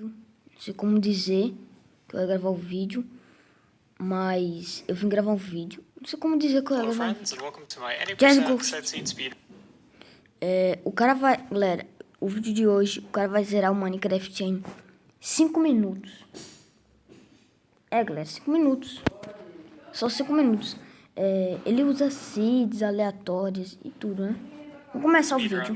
Não sei como dizer que eu ia gravar o vídeo, mas eu vim gravar um vídeo. Não sei como dizer que eu ia gravar um vídeo. O cara vai... Galera, o vídeo de hoje, o cara vai zerar o Minecraft em 5 minutos. Galera, 5 minutos. Só 5 minutos. Ele usa seeds aleatórias e tudo, né? Vamos começar o vídeo.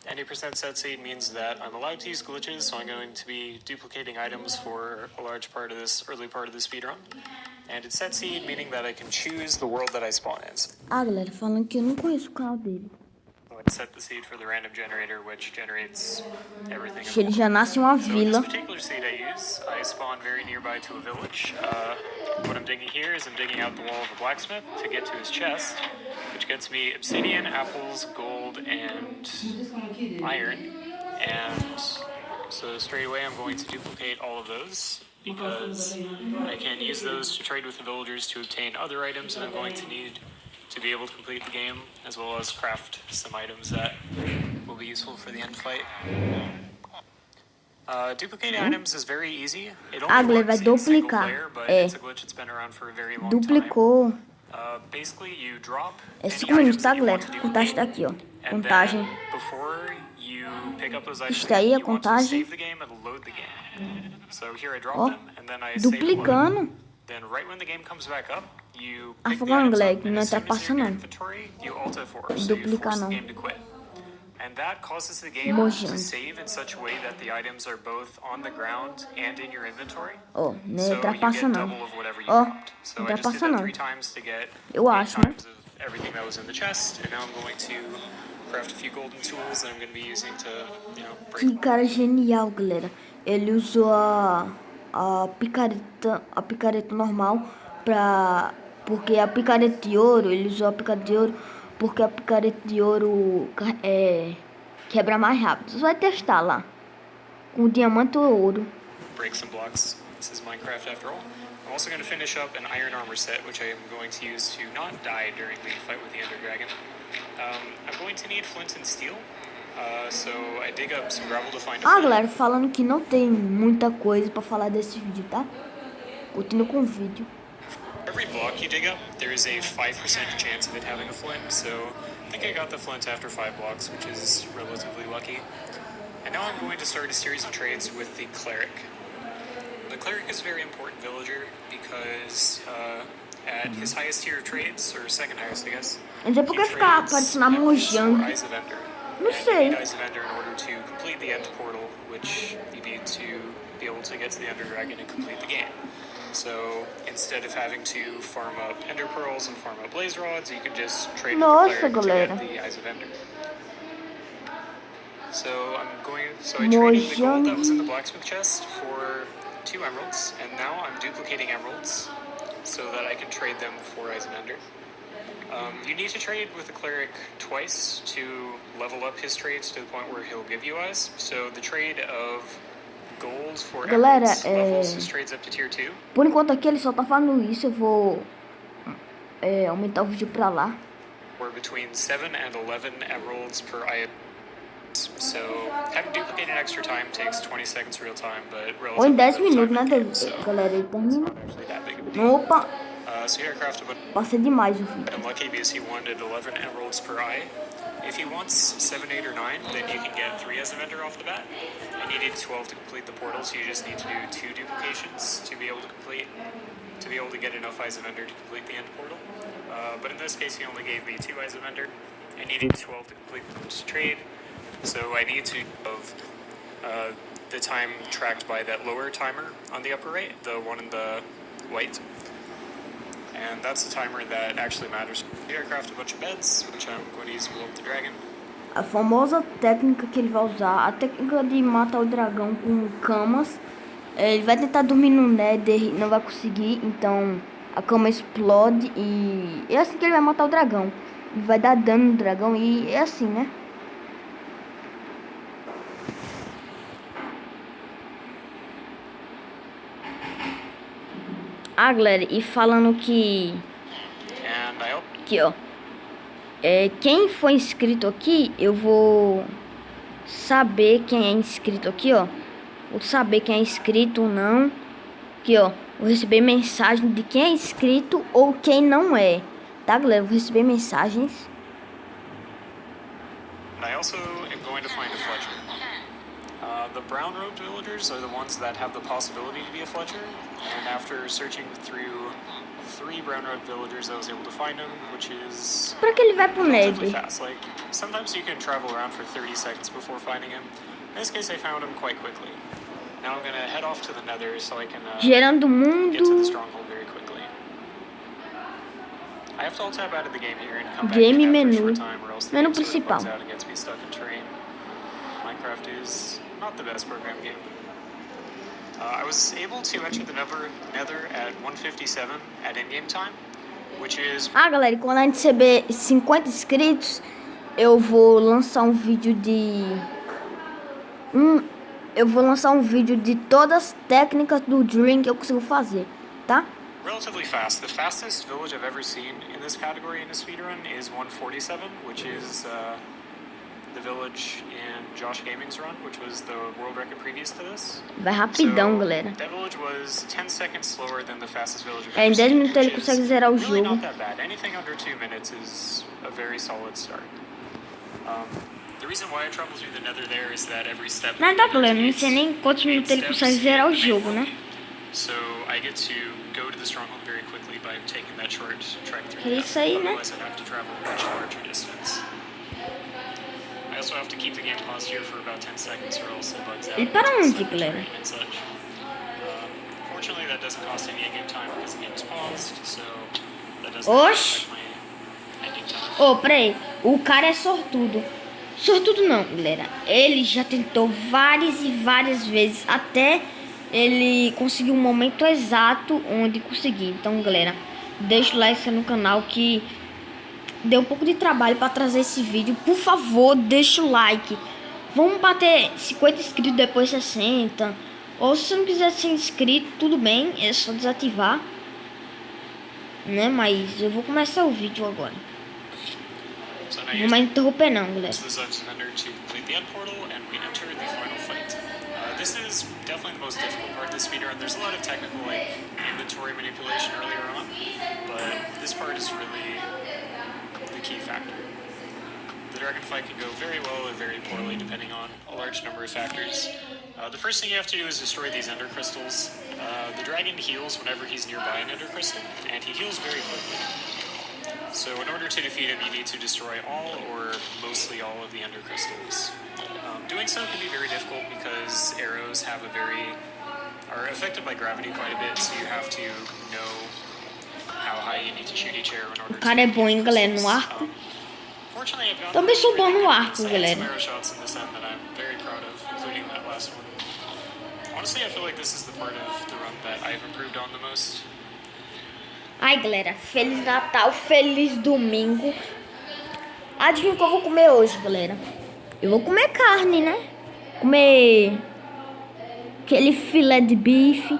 Any percent set seed means that I'm allowed to use glitches, so I'm going to be duplicating items for a large part of this early part of the speedrun. And it's set seed, meaning that I can choose the world that I spawn in. Galera, falando que eu não conheço o canal dele. So I'd set the seed for the random generator, which generates everything. Ele já nasce em uma So in vila. this particular seed I use, I spawn very nearby to a village. What I'm digging here is I'm digging out the wall of a blacksmith to get to his chest, which gets me obsidian, apples, gold, and iron. And so straight away I'm going to duplicate all of those because I can use those to trade with the villagers to obtain other items that I'm going to need to be able to complete the game, as well as craft some items that will be useful for the end fight. Duplicating items is very easy. It only works in single player, but it's a glitch that's been around for a very long Duplicou. time. Basically, you drop 5 minutos, tá, galera? A contagem tá aqui, ó. Contagem. Before you pick up those items, Está aí a you want to contagem. save the game and load the game. So here I drop them, and then I save the Duplicando. load. Then right when the game comes back up, you Ah, pick the falando, items galera, up, que and não as soon as ultrapassa you're in your não. inventory, you Alt F4, so you Duplicar force the não. game to quit. And that causes the game Mojando. to save in such a way that the items are both on the ground and in your inventory. Ó, não So you ultrapassa get não. double of whatever you Ó, dropped. So não I just did ultrapassa that não. 3 times to get Eu 8 acho, né? times of everything that was in the chest, and now I'm going to craft a few golden tools that I'm going to be using to, break. Que cara genial, galera. Ele usou a picareta normal porque a picareta de ouro, ele usou a picareta de ouro porque a picareta de ouro quebra mais rápido. Você vai testar lá com diamante ou ouro. Break some blocks. This is Minecraft after all. I'm also going to finish up an iron armor set, which I am going to use to not die during the fight with the Ender Dragon. I'm going to need flint and steel. So I dig up some gravel to find a flint. Galera, falando que não tem muita coisa pra falar desse vídeo, tá? Continua com o vídeo. Every block you dig up, there is a 5% chance of it having a flint, so I think I got the flint after 5 blocks, which is relatively lucky. And now I'm going to start a series of trades with the cleric. The cleric is a very important villager because at his highest tier of trades, or second highest, I guess, Não sei por que ficar parecendo mojando. Eyes of Ender. Não And sei. you need Eyes of Ender in order to complete the end portal, which you need to be able to get to the Ender Dragon and complete the game. So instead of having to farm up Ender Pearls and farm up Blaze Rods, you can just trade with Nossa, the cleric galera. to get the Eyes of Ender. So I traded the gold that was in the blacksmith chest for 2 emeralds, and now I'm duplicating emeralds so that I can trade them for Eyes of Ender. You need to trade with the cleric twice to level up his trades to the point where he'll give you eyes. So the trade of gold for Galera, emeralds levels his trades up to tier 2. Por enquanto aqui ele só tá falando isso, eu vou aumentar o vídeo pra lá. Or between 7 and 11 emeralds per item. So having duplicated extra time takes 20 seconds real time, but Ou em relatively 10 little minutos, time né, in game, so galera? Ele termina. not actually that big of a deal. Opa, So here I craft a bunch. passei demais o vídeo. I'm lucky because he wanted 11 emeralds per eye. If he wants 7, 8, or 9, then you can get 3 as a vendor off the bat. And you need 12 to complete the portal, so you just need to do 2 duplications to be able to get enough eyes of vendor to complete the end portal. But in this case, he only gave me 2 eyes of vendor. I needed 12 to complete the trade, so I need to of the time tracked by that lower timer on the upper right, the one in the white. And that's the timer that actually matters. Here I craft a bunch of beds, which I'm going to use to blow up the dragon. A famosa técnica que ele vai usar, a técnica de matar o dragão com camas. Ele vai tentar dormir no Nether e não vai conseguir, então a cama explode e é assim que ele vai matar o dragão. Ele vai dar dano no dragão e é assim, né? Galera, e falando que ó, quem for inscrito aqui, eu vou saber quem é inscrito aqui, ó. Vou saber quem é inscrito ou não. Aqui, ó. Vou receber mensagem de quem é inscrito ou quem não é. Tá, galera? Vou receber mensagens. I also am going to find a Fletcher. The brown-robed villagers are the ones that have the possibility to be a Fletcher, and after searching through 3 brown-robed villagers, I was able to find him, which is Pra que ele vai pro relatively Neb? fast. Like, sometimes you can travel around for 30 seconds before finding him. In this case, I found him quite quickly. Now I'm gonna head off to the Nether so I can Gerando get to the mundo. stronghold very quickly. I have to alt tab out of the game here and come back Game in after a menu. short time, or else the Menu game sort of principal. bugs out and gets me stuck in terrain. Minecraft is not the best program game. I was able to enter the Nether at 1:57 at in-game time, which is... Ah, galera, quando a gente receber 50 inscritos, eu vou lançar um vídeo de... Eu vou lançar um vídeo de todas as técnicas do Dream que eu consigo fazer, tá? relatively fast. The fastest village I've ever seen in this category in a speedrun is 1:47, which is the village in Josh Gaming's run, which was the world record previous to this. Vai rapidão, galera. That village was 10 seconds slower than the fastest village I've Em ever 10 seen, minutos ele which is consegue zerar o really jogo. not that bad. Anything under 2 minutes is a very solid start. The reason why I travel through the Nether there is that every step... Não tá, galera, não sei nem quantos minutos ele consegue zerar o jogo, né? So I get to go to the stronghold very quickly by taking that short trek through É isso aí, né? Otherwise I'd have to travel a much larger distance. I also have to keep the game paused here for about 10 seconds or else it bugs out. Ele para It's onde, galera? terrain and such. Fortunately that doesn't cost any in-game time because the game is paused, so that doesn't Oxi! affect my ending time. Ô, peraí. O cara é sortudo. Sortudo não, galera. Ele já tentou várias e várias vezes até ele conseguir um momento exato onde conseguir. Então, galera, deixa o like no canal que deu um pouco de trabalho para trazer esse vídeo. Por favor, deixa o like. Vamos bater 50 inscritos, depois 60. Ou se você não quiser ser inscrito, tudo bem. É só desativar. Né? Mas eu vou começar o vídeo agora. So now Não you vou mais interromper não, galera. use the Zunder to complete the end portal, and we enter the final fight. This is definitely the most difficult part of the speedrun. There's a lot of technical like inventory manipulation earlier on, but this part is really the key factor. The dragon fight can go very well or very poorly depending on a large number of factors. The first thing you have to do is destroy these ender crystals. The dragon heals whenever he's nearby an ender crystal, and he heals very quickly. So in order to defeat him, you need to destroy all or mostly all of the ender crystals. Doing so can be very difficult because arrows are affected by gravity quite a bit, so you have to know how high you need to shoot each arrow in order O cara é bom, hein, galera, no arco. Também sou bom no arco, galera. Arrow shots in this end that I'm very proud of, including that last one. Honestly, I feel like this is the part of the run that I've improved on the most. Ai, galera, Feliz Natal, Feliz Domingo. Adivinha o que eu vou comer hoje, galera? Eu vou comer carne, né? Comer aquele filé de bife.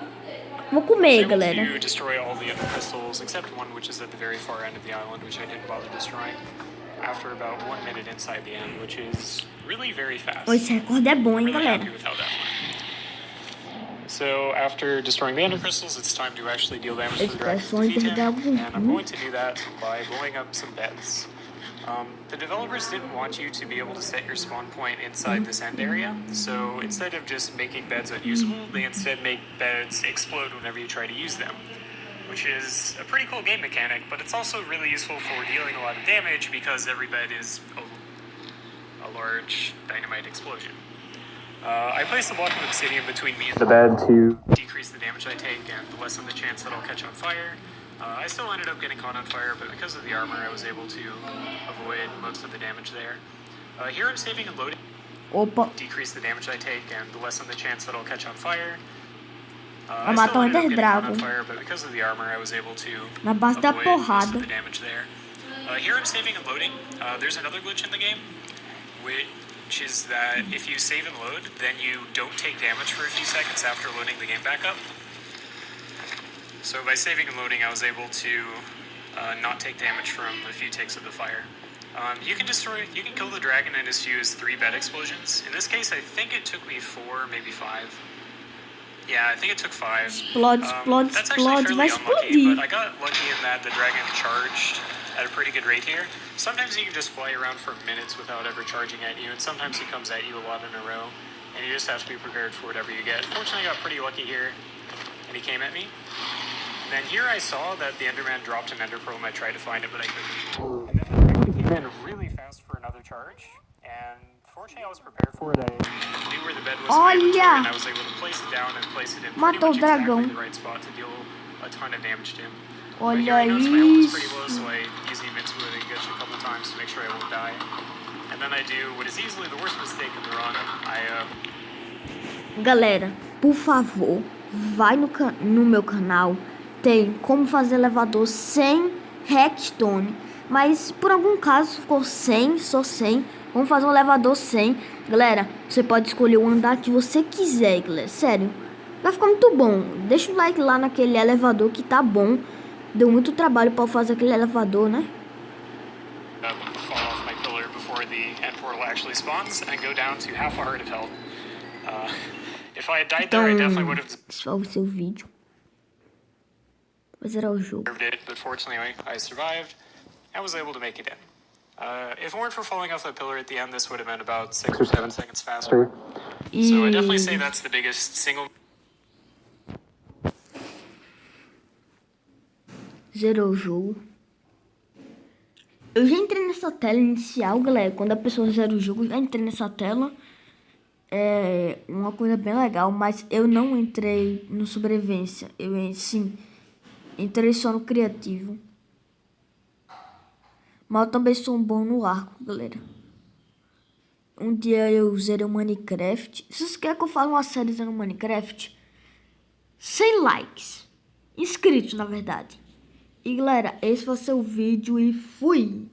Vou comer, galera. You destroy all the ender crystals except one, which is at the very far end of the island, which I didn't bother destroying. After about 1 minute inside the end, which is really very fast. Esse recorde é bom, hein, Really galera? happy with how that went. So after destroying the ender crystals, it's time to actually deal damage to the dragon to defeat him, and I'm going to do that by blowing up some beds. The developers didn't want you to be able to set your spawn point inside this end area, so instead of just making beds unusable, they instead make beds explode whenever you try to use them, which is a pretty cool game mechanic, but it's also really useful for dealing a lot of damage because every bed is a large dynamite explosion. I placed a block of obsidian between me and the bed to decrease the damage I take and lessen the chance that I'll catch on fire. I still ended up getting caught on fire, but because of the armor, I was able to avoid most of the damage there. Here I'm saving and loading. Opa. Decrease the damage I take and lessen the chance that I'll catch on fire. Vai I matar still o ended up Ender getting caught on Dragon. fire, but because of the armor, I was able to Na base da avoid most of porrada. the damage there. Here I'm saving and loading. There's another glitch in the game, which is that if you save and load, then you don't take damage for a few seconds after loading the game back up. So by saving and loading, I was able to not take damage from a few takes of the fire. You can kill the dragon in as few as 3 bed explosions. In this case, I think it took me 4, maybe 5. Yeah, I think it took 5. Explode, That's actually explode, vai fairly unlucky, explodir. but I got lucky in that the dragon charged at a pretty good rate here. Sometimes he can just fly around for minutes without ever charging at you, and sometimes he comes at you a lot in a row, and you just have to be prepared for whatever you get. Fortunately, I got pretty lucky here, and he came at me. And then here I saw that the Enderman dropped an Ender Pearl, and I tried to find it, but I couldn't. And then the dragon came in really fast for another charge, and fortunately I was prepared for it. I knew where the bed was in my inventory, and I was able to place it down and place it in pretty Matou o much exactly dragão. the right spot to deal a ton of damage to him. But Olha here I noticed my health was pretty isso. low, so I use the invincibility to get you a couple times to make sure I won't die. And then I do what is easily the worst mistake in the run. Galera, por favor, vai no meu canal. Tem como fazer elevador sem redstone. Mas por algum caso ficou sem, só sem. Vamos fazer um elevador sem. Galera, você pode escolher o andar que você quiser, galera. Sério, vai ficar muito bom. Deixa o like lá naquele elevador que tá bom. Deu muito trabalho para fazer aquele elevador, né? Fall off my pillar before the end portal actually spawns and go down to half a heart of health. If I had died there, I definitely would have Salve o seu vídeo. Vai zerar o jogo. deserved it, but fortunately I survived and was able to make it in. If it weren't for falling off that pillar at the end, this would have been about 6 or 7 seconds faster. So I definitely say that's the biggest single... Zerou o jogo. Eu já entrei nessa tela inicial, galera. Quando a pessoa zera o jogo, eu já entrei nessa tela. É uma coisa bem legal, mas eu não entrei no sobrevivência. Eu, sim, entrei só no criativo. Mas eu também sou um bom no arco, galera. Um dia eu zerei o Minecraft. Se vocês querem que eu faça uma série zerando Minecraft, 100 likes. Inscritos, na verdade. E galera, esse vai ser o vídeo e fui!